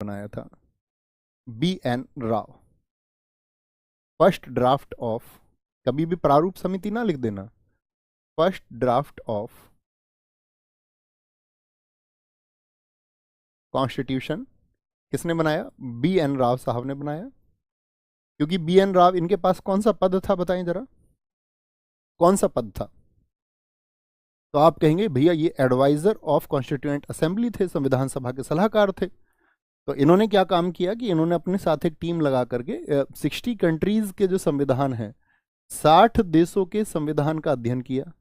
बनाया था? BN Rao. First draft of, कभी भी प्रारूप समिति ना लिख देना, फर्स्ट ड्राफ्ट ऑफ कॉन्स्टिट्यूशन किसने बनाया? BN राव साहब ने बनाया। क्योंकि BN राव, इनके पास कौन सा पद था बताएं जरा, कौन सा पद था? तो आप कहेंगे भैया ये एडवाइजर ऑफ कॉन्स्टिट्यूएंट असेंबली थे, संविधान सभा के सलाहकार थे। तो इन्होंने क्या काम किया कि इन्होंने अपने साथ एक टीम लगा करके 60 कंट्रीज के जो संविधान है, 60 देशों के संविधान का अध्ययन किया,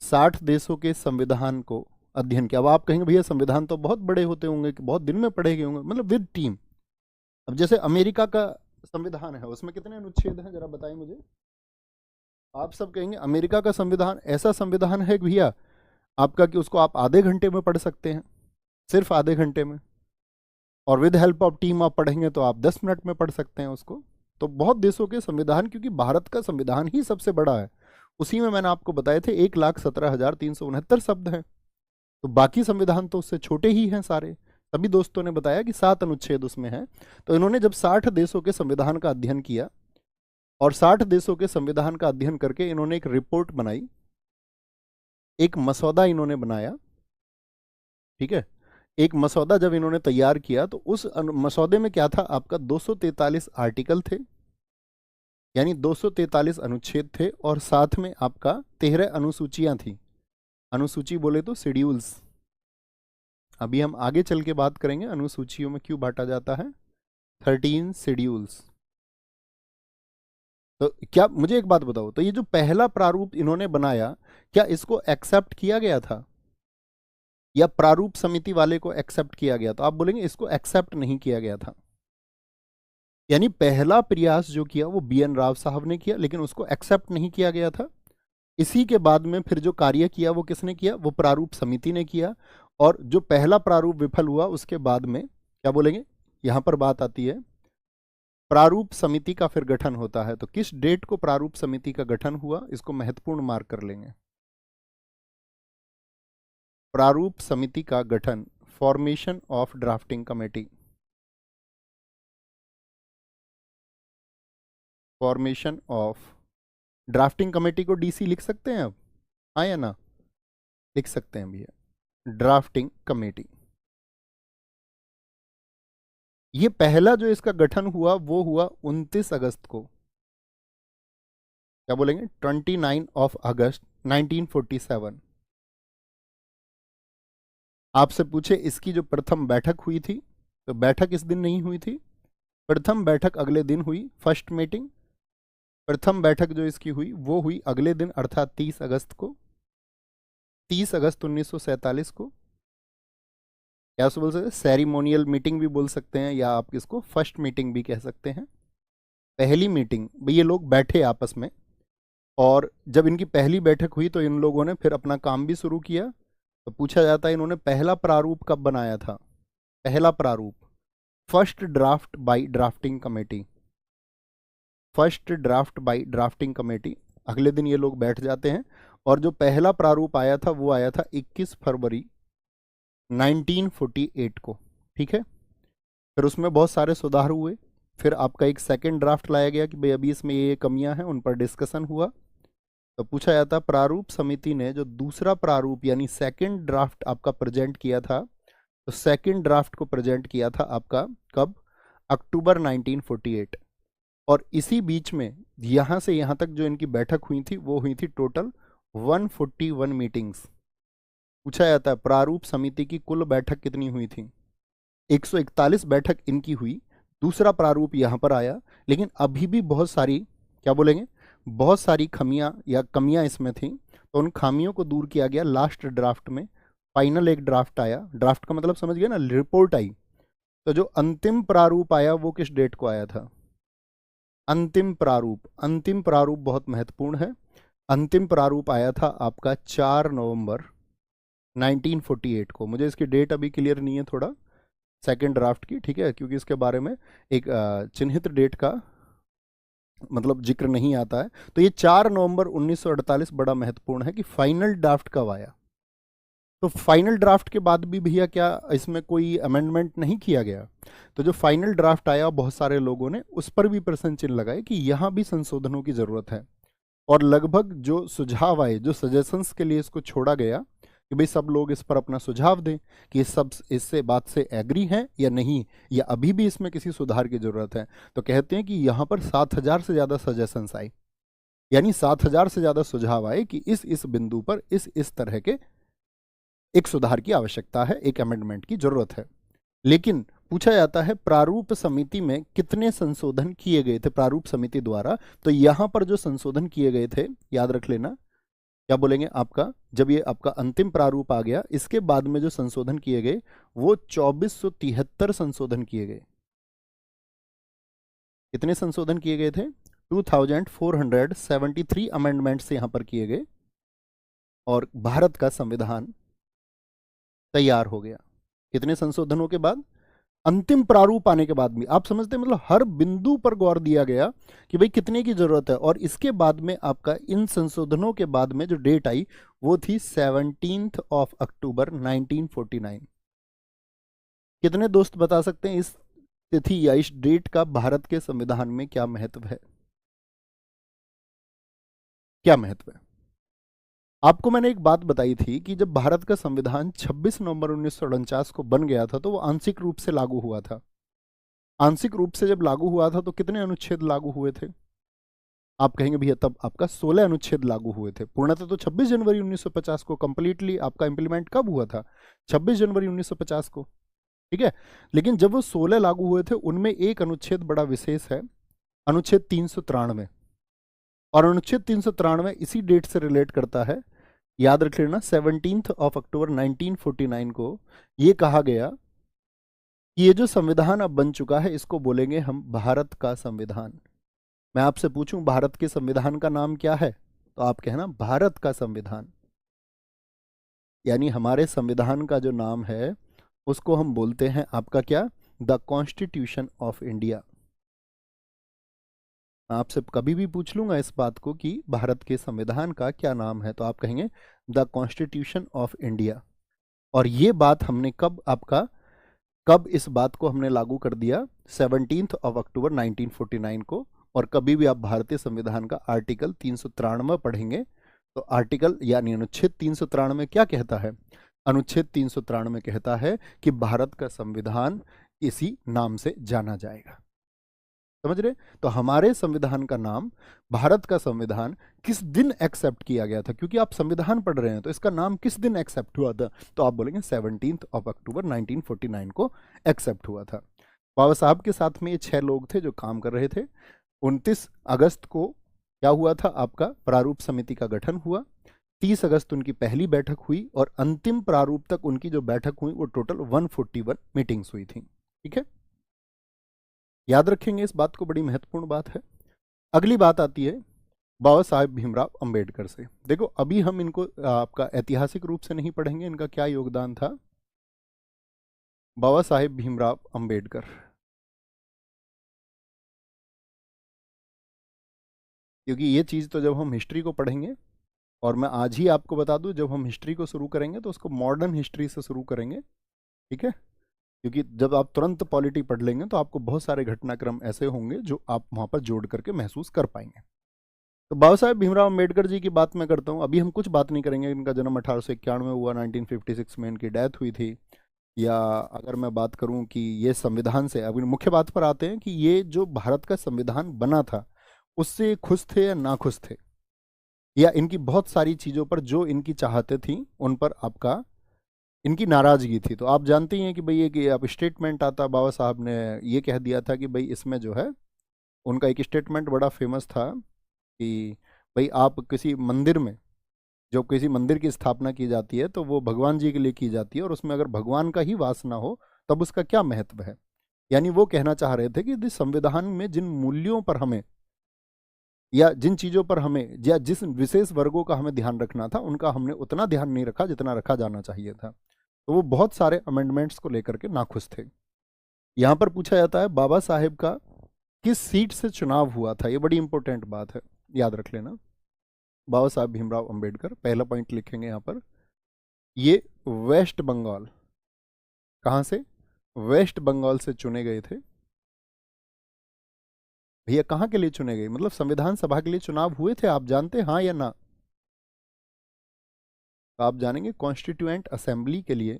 60 देशों के संविधान को अध्ययन किया। अब आप कहेंगे भैया संविधान तो बहुत बड़े होते होंगे कि बहुत दिन में पढ़े गए होंगे, मतलब विद टीम। अब जैसे अमेरिका का संविधान है, उसमें कितने अनुच्छेद हैं जरा बताएं मुझे। आप सब कहेंगे अमेरिका का संविधान ऐसा संविधान है कि भैया आपका कि उसको आप आधे घंटे में पढ़ सकते हैं, सिर्फ आधे घंटे में, और विद हेल्प ऑफ टीम आप पढ़ेंगे तो आप 10 मिनट में पढ़ सकते हैं उसको। तो बहुत देशों के संविधान, क्योंकि भारत का संविधान ही सबसे बड़ा है, उसी में मैंने आपको बताए थे 1,17,369 शब्द हैं। तो बाकी संविधान तो उससे छोटे ही हैं सारे। सभी दोस्तों ने बताया कि 7 अनुच्छेद उसमें हैं। तो इन्होंने जब 60 देशों के संविधान का अध्ययन किया, और 60 देशों के संविधान का अध्ययन करके इन्होंने एक रिपोर्ट बनाई, एक मसौदा इन्होंने बनाया, ठीक है। एक मसौदा जब इन्होंने तैयार किया तो उस मसौदे में क्या था, आपका 243 आर्टिकल थे, यानी 243 अनुच्छेद थे, और साथ में आपका 13 अनुसूचियां थी। अनुसूची बोले तो शेड्यूल्स। अभी हम आगे चल के बात करेंगे अनुसूचियों में क्यों बांटा जाता है। 13 शेड्यूल्स। तो क्या, मुझे एक बात बताओ, तो ये जो पहला प्रारूप इन्होंने बनाया, क्या इसको एक्सेप्ट किया गया था या प्रारूप समिति वाले को एक्सेप्ट किया गया? तो आप बोलेंगे इसको एक्सेप्ट नहीं किया गया था। यानी पहला प्रयास जो किया वो BN राव साहब ने किया, लेकिन उसको एक्सेप्ट नहीं किया गया था। इसी के बाद में फिर जो कार्य किया वो किसने किया? वो प्रारूप समिति ने किया। और जो पहला प्रारूप विफल हुआ उसके बाद में क्या बोलेंगे, यहां पर बात आती है प्रारूप समिति का फिर गठन होता है। तो किस डेट को प्रारूप समिति का गठन हुआ, इसको महत्वपूर्ण मार्क कर लेंगे। प्रारूप समिति का गठन, formation of drafting committee, formation of drafting committee को DC लिख सकते हैं अब, हाँ या ना? लिख सकते हैं भैया, ड्राफ्टिंग कमेटी। ये पहला जो इसका गठन हुआ वो हुआ 29 अगस्त को, क्या बोलेंगे, 29 ऑफ अगस्त 1947। आपसे पूछे इसकी जो प्रथम बैठक हुई थी, तो बैठक इस दिन नहीं हुई थी, प्रथम बैठक अगले दिन हुई, फर्स्ट मीटिंग। प्रथम बैठक जो इसकी हुई वो हुई अगले दिन, अर्थात 30 अगस्त को, 30 अगस्त 1947 को। क्या बोल सकते हैं, सेरिमोनियल मीटिंग भी बोल सकते हैं, या आप इसको फर्स्ट मीटिंग भी कह सकते हैं। पहली मीटिंग, भाई ये लोग बैठे आपस में, और जब इनकी पहली बैठक हुई तो इन लोगों ने फिर अपना काम भी शुरू किया। तो पूछा जाता है इन्होंने पहला प्रारूप कब बनाया था? पहला प्रारूप, first draft by drafting committee, first draft by drafting committee. अगले दिन ये लोग बैठ जाते हैं, और जो पहला प्रारूप आया था वो आया था 21 फरवरी 1948 को, ठीक है। फिर उसमें बहुत सारे सुधार हुए। फिर आपका एक सेकंड ड्राफ्ट लाया गया कि भाई अभी इसमें ये कमियां हैं, उन पर डिस्कशन हुआ। तो पूछा जाता प्रारूप समिति ने जो दूसरा प्रारूप यानी सेकंड ड्राफ्ट आपका प्रेजेंट किया था, तो सेकंड ड्राफ्ट को प्रेजेंट किया था आपका कब? अक्टूबर 1948। और इसी बीच में यहां से यहां तक जो इनकी बैठक हुई थी वो हुई थी टोटल 141 मीटिंग्स। पूछा जाता है प्रारूप समिति की कुल बैठक कितनी हुई थी? 141 बैठक इनकी हुई, दूसरा प्रारूप यहां पर आया, लेकिन अभी भी बहुत सारी, क्या बोलेंगे, बहुत सारी खमियां या कमियां इसमें थी। तो उन खामियों को दूर किया गया लास्ट ड्राफ्ट में। फाइनल एक ड्राफ्ट आया, ड्राफ्ट का मतलब समझ गया ना, रिपोर्ट आई। तो जो अंतिम प्रारूप आया वो किस डेट को आया था? अंतिम प्रारूप, अंतिम प्रारूप बहुत महत्वपूर्ण है। अंतिम प्रारूप आया था आपका 4 नवंबर 1948 को। मुझे इसकी डेट अभी क्लियर नहीं है थोड़ा, सेकंड ड्राफ्ट की, ठीक है, क्योंकि इसके बारे में एक चिन्हित डेट का मतलब जिक्र नहीं आता है। तो ये 4 नवंबर 1948 बड़ा महत्वपूर्ण है कि फाइनल ड्राफ्ट कब आया। तो फाइनल ड्राफ्ट के बाद भी भैया क्या इसमें कोई अमेंडमेंट नहीं किया गया? तो जो फाइनल ड्राफ्ट आया बहुत सारे लोगों ने उस पर भी प्रश्न चिन्ह लगाए कि यहाँ भी संशोधनों की जरूरत है। और लगभग जो सुझाव आए, जो सजेशंस के लिए इसको छोड़ा गया कि भाई सब लोग इस पर अपना सुझाव दें कि सब इससे बात से एग्री हैं या नहीं, या अभी भी इसमें किसी सुधार की जरूरत है। तो कहते हैं कि यहाँ पर 7,000 से ज़्यादा सजेशंस आए, यानी 7,000 से ज़्यादा सुझाव आए कि इस बिंदु पर इस तरह के एक सुधार की आवश्यकता है, एक अमेंडमेंट की जरूरत है। लेकिन पूछा जाता है प्रारूप समिति में कितने संशोधन किए गए थे प्रारूप समिति द्वारा? तो यहां पर जो संशोधन किए गए थे, याद रख लेना, क्या बोलेंगे आपका, जब ये आपका अंतिम प्रारूप आ गया इसके बाद में जो संशोधन किए गए वो 2473 संशोधन किए गए। कितने संशोधन किए गए थे? 2473 अमेंडमेंट्स यहां पर किए गए और भारत का संविधान तैयार हो गया। कितने संशोधनों के बाद? अंतिम प्रारूप आने के बाद भी। आप समझते हैं, मतलब हर बिंदु पर गौर दिया गया कि भाई कितने की जरूरत है। और इसके बाद में आपका इन संशोधनों के बाद में जो डेट आई वो थी 17 अक्टूबर 1949। कितने दोस्त बता सकते हैं इस तिथि या इस डेट का भारत के संविधान में क्या महत्व है? क्या महत्व है? आपको मैंने एक बात बताई थी कि जब भारत का संविधान 26 नवंबर 1949 को बन गया था तो वो आंशिक रूप से लागू हुआ था। आंशिक रूप से जब लागू हुआ था तो कितने अनुच्छेद लागू हुए थे? आप कहेंगे भैया तब आपका 16 अनुच्छेद लागू हुए थे। पूर्णतः तो 26 जनवरी 1950 को कंप्लीटली आपका इंप्लीमेंट कब हुआ था? 26 जनवरी 1950 को, ठीक है। लेकिन जब वो 16 लागू हुए थे उनमें एक अनुच्छेद बड़ा विशेष है, अनुच्छेद 393। और अनुच्छेद 393 इसी डेट से रिलेट करता है, याद रख लेना। 17 अक्टूबर 1949 को ये कहा गया कि ये जो संविधान अब बन चुका है इसको बोलेंगे हम भारत का संविधान। मैं आपसे पूछूं भारत के संविधान का नाम क्या है, तो आप कहना भारत का संविधान। यानी हमारे संविधान का जो नाम है उसको हम बोलते हैं आपका क्या? The constitution of India. आपसे कभी भी पूछ लूंगा इस बात को कि भारत के संविधान का क्या नाम है, तो आप कहेंगे द कॉन्स्टिट्यूशन ऑफ इंडिया। और ये बात हमने कब इस बात को हमने लागू कर दिया? 17 अक्टूबर 1949 को। और कभी भी आप भारतीय संविधान का आर्टिकल 393 पढ़ेंगे तो आर्टिकल यानी अनुच्छेद 393 क्या कहता है? अनुच्छेद 393 कहता है कि भारत का संविधान इसी नाम से जाना जाएगा। समझ रहे? तो हमारे संविधान का नाम, भारत का संविधान किस दिन एक्सेप्ट किया गया था? क्योंकि आप संविधान पढ़ रहे हैं तो इसका नाम किस दिन एक्सेप्ट हुआ था? तो आप बोलेंगे 17 अक्टूबर 1949 को एक्सेप्ट हुआ था। बाबा साहब के साथ में ये 6 लोग थे जो काम कर रहे थे। 29 अगस्त को क्या हुआ था? आपका प्रारूप समिति का गठन हुआ। 30 अगस्त उनकी पहली बैठक हुई और अंतिम प्रारूप तक उनकी जो बैठक हुई वो टोटल 141 मीटिंग्स हुई थी। ठीक है, याद रखेंगे इस बात को, बड़ी महत्वपूर्ण बात है। अगली बात आती है बाबा साहेब भीमराव अंबेडकर से। देखो अभी हम इनको आपका ऐतिहासिक रूप से नहीं पढ़ेंगे, इनका क्या योगदान था। बाबा साहेब भीमराव अंबेडकर, क्योंकि ये चीज़ तो जब हम हिस्ट्री को पढ़ेंगे, और मैं आज ही आपको बता दूं जब हम हिस्ट्री को शुरू करेंगे तो उसको मॉडर्न हिस्ट्री से शुरू करेंगे, ठीक है। क्योंकि जब आप तुरंत पॉलिटी पढ़ लेंगे तो आपको बहुत सारे घटनाक्रम ऐसे होंगे जो आप वहाँ पर जोड़ करके महसूस कर पाएंगे। तो बाबा साहेब भीमराव अम्बेडकर जी की बात मैं करता हूँ। अभी हम कुछ बात नहीं करेंगे, इनका जन्म 1891 में हुआ, 1956 में इनकी डेथ हुई थी। या अगर मैं बात करूँ कि ये संविधान से, अभी मुख्य बात पर आते हैं कि ये जो भारत का संविधान बना था उससे खुश थे या ना खुश थे, या इनकी बहुत सारी चीज़ों पर जो इनकी चाहते थी उन पर आपका इनकी नाराजगी थी। तो आप जानते ही हैं कि भाई ये कि अब स्टेटमेंट आता, बाबा साहब ने ये कह दिया था कि भाई इसमें जो है, उनका एक स्टेटमेंट बड़ा फेमस था कि भाई आप किसी मंदिर में, जो किसी मंदिर की स्थापना की जाती है तो वो भगवान जी के लिए की जाती है, और उसमें अगर भगवान का ही वास ना हो तब उसका क्या महत्व है। यानी वो कहना चाह रहे थे कि इस संविधान में जिन मूल्यों पर हमें, या जिन चीज़ों पर हमें, या जिस विशेष वर्गों का हमें ध्यान रखना था उनका हमने उतना ध्यान नहीं रखा जितना रखा जाना चाहिए था। तो वो बहुत सारे अमेंडमेंट्स को लेकर के नाखुश थे। यहाँ पर पूछा जाता है बाबा साहेब का किस सीट से चुनाव हुआ था, ये बड़ी इंपॉर्टेंट बात है, याद रख लेना। बाबा साहेब भीमराव अंबेडकर, पहला पॉइंट लिखेंगे यहाँ पर, ये वेस्ट बंगाल, कहाँ से? वेस्ट बंगाल से चुने गए थे। भैया कहाँ के लिए चुने गए? मतलब संविधान सभा के लिए चुनाव हुए थे, आप जानते हैं हाँ या ना? तो आप जानेंगे कॉन्स्टिट्यूएंट असेंबली के लिए,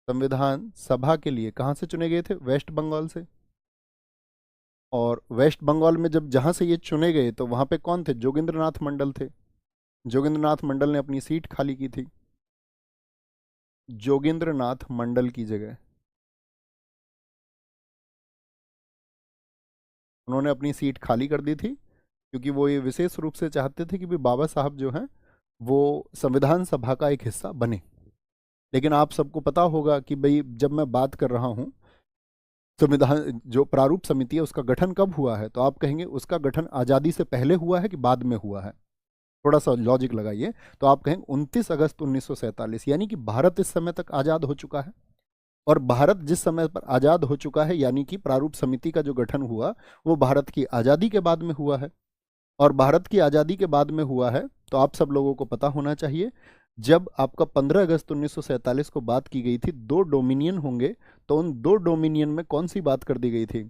संविधान सभा के लिए कहाँ से चुने गए थे? वेस्ट बंगाल से। और वेस्ट बंगाल में जब जहाँ से ये चुने गए तो वहाँ पे कौन थे? जोगेंद्रनाथ मंडल थे। जोगेंद्रनाथ मंडल ने अपनी सीट खाली की थी, जोगेंद्रनाथ मंडल की जगह उन्होंने अपनी सीट खाली कर दी थी, क्योंकि वो ये विशेष रूप से चाहते थे कि भी बाबा साहब जो हैं वो संविधान सभा का एक हिस्सा बने। लेकिन आप सबको पता होगा कि भाई जब मैं बात कर रहा हूँ संविधान जो प्रारूप समिति है उसका गठन कब हुआ है, तो आप कहेंगे उसका गठन आज़ादी से पहले हुआ है कि बाद में हुआ है? थोड़ा सा लॉजिक लगाइए, तो आप कहेंगे 29 अगस्त 1947, यानी कि भारत इस समय तक आज़ाद हो चुका है। और भारत जिस समय पर आज़ाद हो चुका है, यानी कि प्रारूप समिति का जो गठन हुआ वो भारत की आज़ादी के बाद में हुआ है। और भारत की आज़ादी के बाद में हुआ है तो आप सब लोगों को पता होना चाहिए, जब आपका 15 अगस्त 1947 को बात की गई थी, दो डोमिनियन होंगे, तो उन दो डोमिनियन में कौन सी बात कर दी गई थी?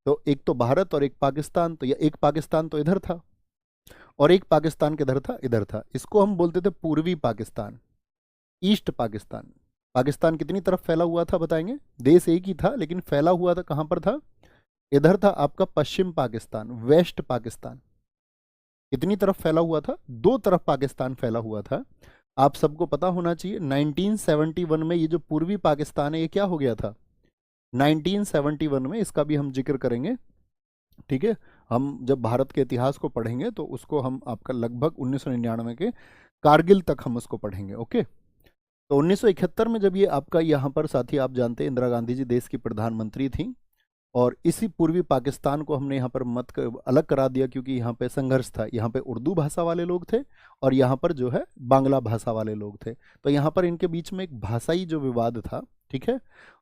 तो एक तो भारत और एक पाकिस्तान, तो या एक पाकिस्तान तो इधर था और एक पाकिस्तान किधर था? इधर था। इसको हम बोलते थे पूर्वी पाकिस्तान, ईस्ट पाकिस्तान। पाकिस्तान कितनी तरफ फैला हुआ था बताएंगे? देश एक ही था लेकिन फैला हुआ था कहाँ पर था? इधर था आपका पश्चिम पाकिस्तान, वेस्ट पाकिस्तान। कितनी तरफ फैला हुआ था? दो तरफ पाकिस्तान फैला हुआ था। आप सबको पता होना चाहिए 1971 में ये जो पूर्वी पाकिस्तान है ये क्या हो गया था? 1971 में, इसका भी हम जिक्र करेंगे, ठीक है? हम जब भारत के इतिहास को पढ़ेंगे तो उसको हम आपका लगभग 1999 के कारगिल तक हम उसको पढ़ेंगे, ओके? तो 1971 में जब ये आपका यहाँ पर साथी, आप जानते हैं इंदिरा गांधी जी देश की प्रधानमंत्री थी, और इसी पूर्वी पाकिस्तान को हमने यहाँ पर अलग करा दिया, क्योंकि यहाँ पे संघर्ष था। यहाँ पे उर्दू भाषा वाले लोग थे और यहाँ पर जो है बांग्ला भाषा वाले लोग थे। तो यहाँ पर इनके बीच में एक भाषाई जो विवाद था, ठीक है?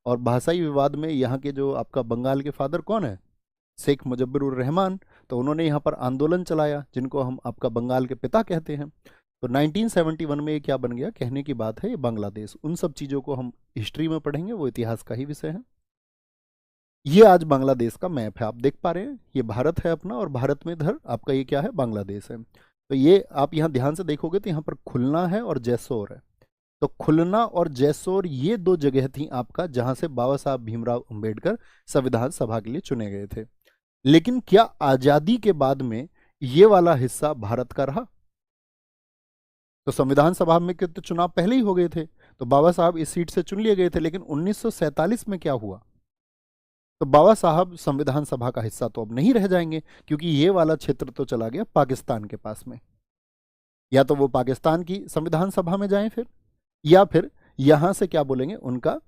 और भाषाई विवाद में यहाँ के जो आपका बंगाल के फादर कौन है? शेख मुजब्बिर उर रहमान। तो उन्होंने यहाँ पर आंदोलन चलाया, जिनको हम आपका बंगाल के पिता कहते हैं। तो 1971 में ये क्या बन गया? कहने की बात है ये बांग्लादेश। उन सब चीज़ों को हम हिस्ट्री में पढ़ेंगे, वो इतिहास का ही विषय है। ये आज बांग्लादेश का मैप है, आप देख पा रहे हैं, ये भारत है अपना और भारत में इधर आपका ये क्या है? बांग्लादेश है। तो ये आप यहाँ ध्यान से देखोगे तो यहाँ पर खुलना है और जैसोर है। तो खुलना और जैसोर ये दो जगह थी आपका जहां से बाबा साहब भीमराव अंबेडकर संविधान सभा के लिए चुने गए थे। लेकिन क्या आजादी के बाद में ये वाला हिस्सा भारत का रहा? तो संविधान सभा में के तो चुनाव पहले ही हो गए थे, तो बाबा साहब इस सीट से चुन लिए गए थे। लेकिन 1947 में क्या हुआ? तो बाबा साहब संविधान सभा का हिस्सा तो अब नहीं रह जाएंगे, क्योंकि ये वाला क्षेत्र तो चला गया पाकिस्तान के पास में। या तो वो पाकिस्तान की संविधान सभा में जाएं फिर, या फिर यहां से क्या बोलेंगे, उनका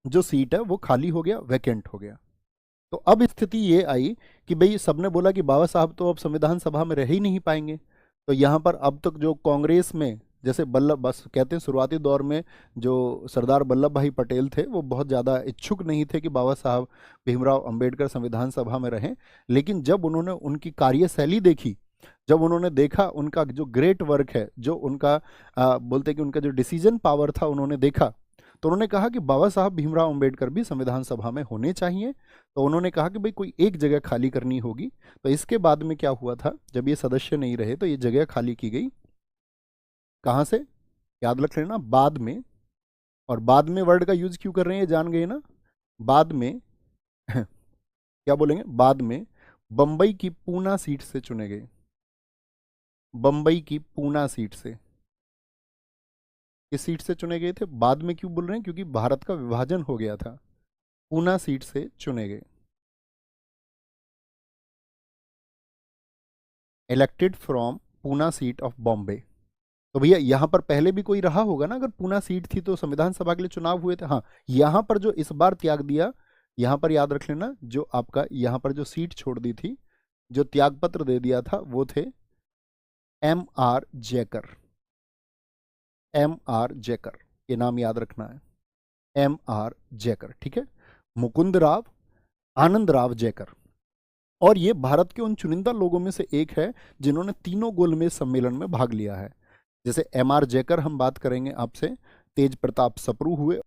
जो सीट है वो खाली हो गया, वैकेंट हो गया। तो अब स्थिति ये आई कि भाई सबने बोला कि बाबा साहब तो अब संविधान सभा में रह ही नहीं पाएंगे। तो यहाँ पर अब तक जो कांग्रेस में, जैसे वल्लभ, बस कहते हैं शुरुआती दौर में जो सरदार वल्लभ भाई पटेल थे वो बहुत ज़्यादा इच्छुक नहीं थे कि बाबा साहब भीमराव अंबेडकर संविधान सभा में रहें। लेकिन जब उन्होंने उनकी कार्यशैली देखी, जब उन्होंने देखा उनका जो ग्रेट वर्क है, जो उनका बोलते कि उनका जो डिसीजन पावर था, उन्होंने देखा, तो उन्होंने कहा कि बाबा साहब भीमराव अंबेडकर भी संविधान सभा में होने चाहिए। तो उन्होंने कहा कि भाई कोई एक जगह खाली करनी होगी। तो इसके बाद में क्या हुआ था, जब ये सदस्य नहीं रहे तो ये जगह खाली की गई। कहाँ से? याद रख लेना, बाद में। और बाद में वर्ड का यूज क्यों कर रहे हैं ये जान गए ना? बाद में क्या बोलेंगे? बाद में बंबई की पूना सीट से चुने गए। बंबई की पूना सीट से, किस सीट से चुने गए थे? बाद में क्यों बोल रहे हैं? क्योंकि भारत का विभाजन हो गया था। पूना सीट से चुने गए, elected from Poona seat of Bombay. तो भैया यहाँ पर पहले भी कोई रहा होगा ना, अगर पूना सीट थी तो संविधान सभा के लिए चुनाव हुए थे। हाँ, यहाँ पर जो इस बार त्याग दिया, यहाँ पर याद रख लेना, जो आपका यहाँ पर जो सीट छोड़ दी थी, जो त्याग पत्र दे दिया था, वो थे M.R. जैकर। M.R. जैकर, ये नाम याद रखना है, M.R. जैकर, ठीक है? मुकुंद राव आनंद राव जैकर। और ये भारत के उन चुनिंदा लोगों में से एक है जिन्होंने तीनों गोलमेज सम्मेलन में भाग लिया है। जैसे एम आर जयकर हम बात करेंगे आपसे, तेज प्रताप सप्रू हुए,